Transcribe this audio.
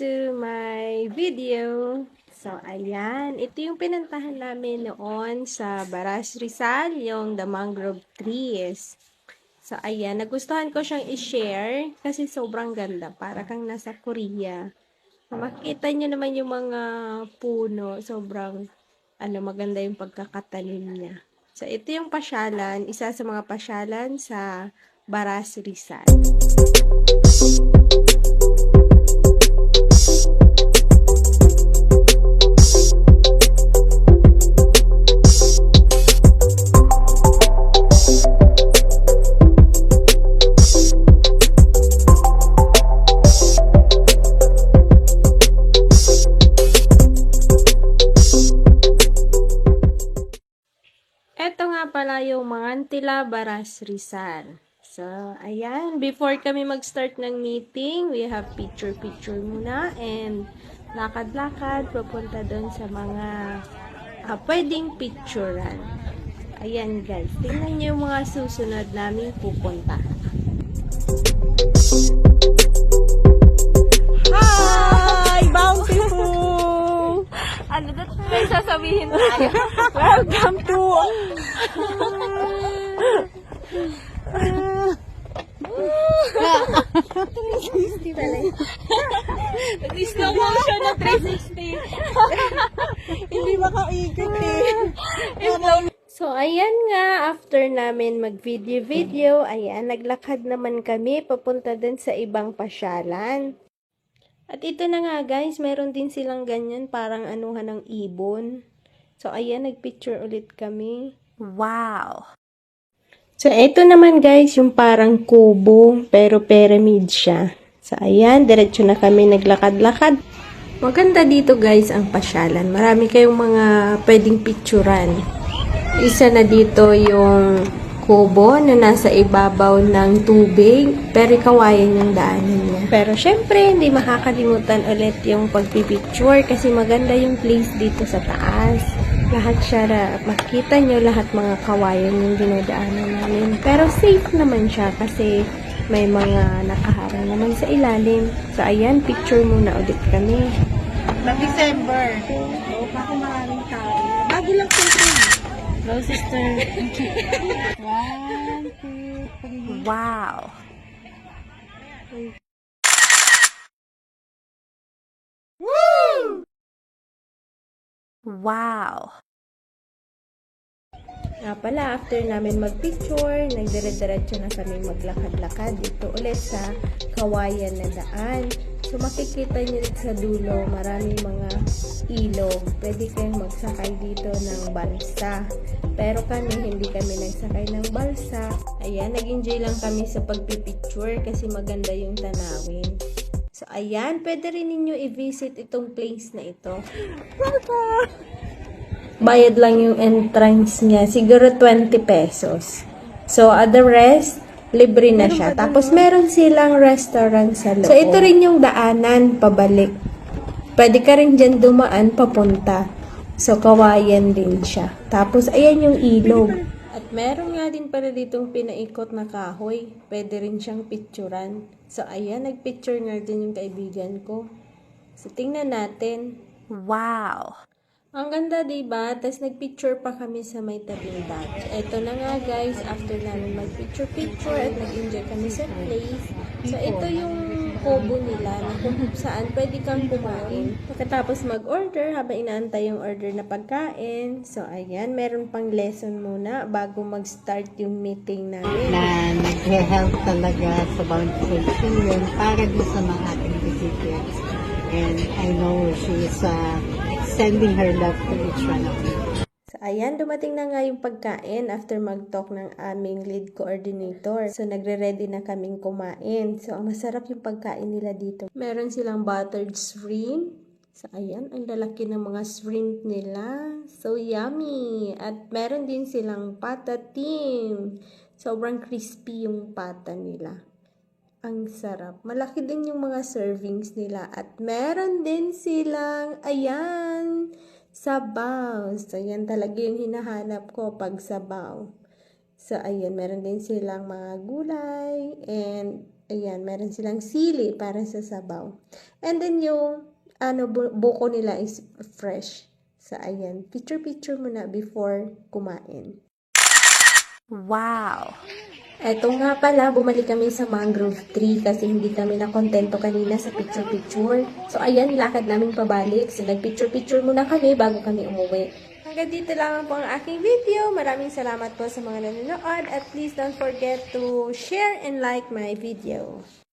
to my video. So, ayan. Ito yung pinuntahan namin noon sa Baras Rizal, yung The Mangrove Trees. So, ayan. Nagustuhan ko siyang i-share kasi sobrang ganda. Para kang nasa Korea. So, makikita nyo naman yung mga puno. Sobrang maganda yung pagkakatanim niya. So, ito yung pasyalan. Isa sa mga pasyalan sa Baras Rizal. Ito nga pala yung Mangantila, Baras Rizal. So, ayan. Before kami mag-start ng meeting, we have picture-picture muna and lakad-lakad papunta doon sa mga pwedeng picturean. Ayan guys, tingnan nyo yung mga susunod namin pupunta. Hi! Bountiful! Ano na may sasabihin tayo? Welcome to... Slow motion na 360. Hindi makaikot eh. So, ayan nga, after namin mag-video, ayan, naglakad naman kami papunta din sa ibang pasyalan. At ito na nga guys, meron din silang ganyan, parang anuhan ng ibon. So, ayan, nagpicture ulit kami. Wow! So, ito naman guys, yung parang kubo, pero pyramid siya. So, ayan, diretso na kami naglakad-lakad. Maganda dito guys ang pasyalan. Marami kayong mga pwedeng picturean. Isa na dito yung kubo na nasa ibabaw ng tubig, pero kawayan yung daanan niya. Pero syempre, hindi makakalimutan ulit yung pagpipicture kasi maganda yung place dito sa taas. Lahat siya, makita nyo lahat mga kawayan yung dinadaanan namin. Pero safe naman siya kasi may mga nakaharang naman sa ilalim. So ayan, picture muna ulit kami. Na December. Oo, baka maraming tao. Bago lang siya. Go sister. 1, 2, 3. Wow. Woo! Wow! Nga pala, after namin mag-picture, nagdire-diretso na kami maglakad-lakad dito ulit sa kawayan na daan. So, makikita nyo sa dulo, maraming mga ilog. Pwede kayong magsakay dito ng balsa. Pero kami, hindi kami nagsakay ng balsa. Ayan, nag-enjoy lang kami sa pagpipicture kasi maganda yung tanawin. So, ayan, pwede rin ninyo i-visit itong place na ito. Bayad lang yung entrance niya. Siguro 20 pesos. So, the rest, libre na siya. Tapos, meron silang restaurant sa loob. So, ito rin yung daanan pabalik. Pwede ka rin dyan dumaan papunta. So, kawayan din siya. Tapos, ayan yung ilog. At meron nga din pala ditong pinaikot na kahoy. Pwede rin siyang picturean. So, ayan, nagpicture nga din yung kaibigan ko. So, tingnan natin. Wow! Ang ganda, diba? Tapos nagpicture pa kami sa may tabing dagat. Ito na nga guys, after namin magpicture-picture at nag-enjoy kami sa place. So, ito yung kubo nila na kung saan pwede kang kumain. Pagkatapos mag-order, habang inaantay yung order na pagkain. So, ayan, meron pang lesson muna bago mag-start yung meeting namin. Na nag-help talaga sa Bountiful Children para din sa mga ating visitors. And I know she is sending her love to each one of you. So, ayan, dumating na nga yung pagkain after mag-talk ng aming lead coordinator. So, nagre-ready na kaming kumain. So, ang masarap yung pagkain nila dito. Meron silang buttered shrimp. So, ayan, ang lalaki ng mga shrimp nila. So, yummy! At meron din silang patatim. Sobrang crispy yung pata nila. Ang sarap. Malaki din yung mga servings nila. At meron din silang, ayan, sabaw. So, yan talaga yung hinahanap ko pag sabaw. So, ayan, meron din silang mga gulay and ayan, meron silang sili para sa sabaw. And then yung buko nila is fresh. So, ayan, picture-picture muna before kumain. Wow! Eto nga pala, bumalik kami sa mangrove tree kasi hindi kami nakontento kanina sa picture-picture. So, ayan, nilakad namin pabalik. So, nag-picture-picture muna kami bago kami umuwi. Hanggang dito lang po ang aking video. Maraming salamat po sa mga nanonood. At please don't forget to share and like my video.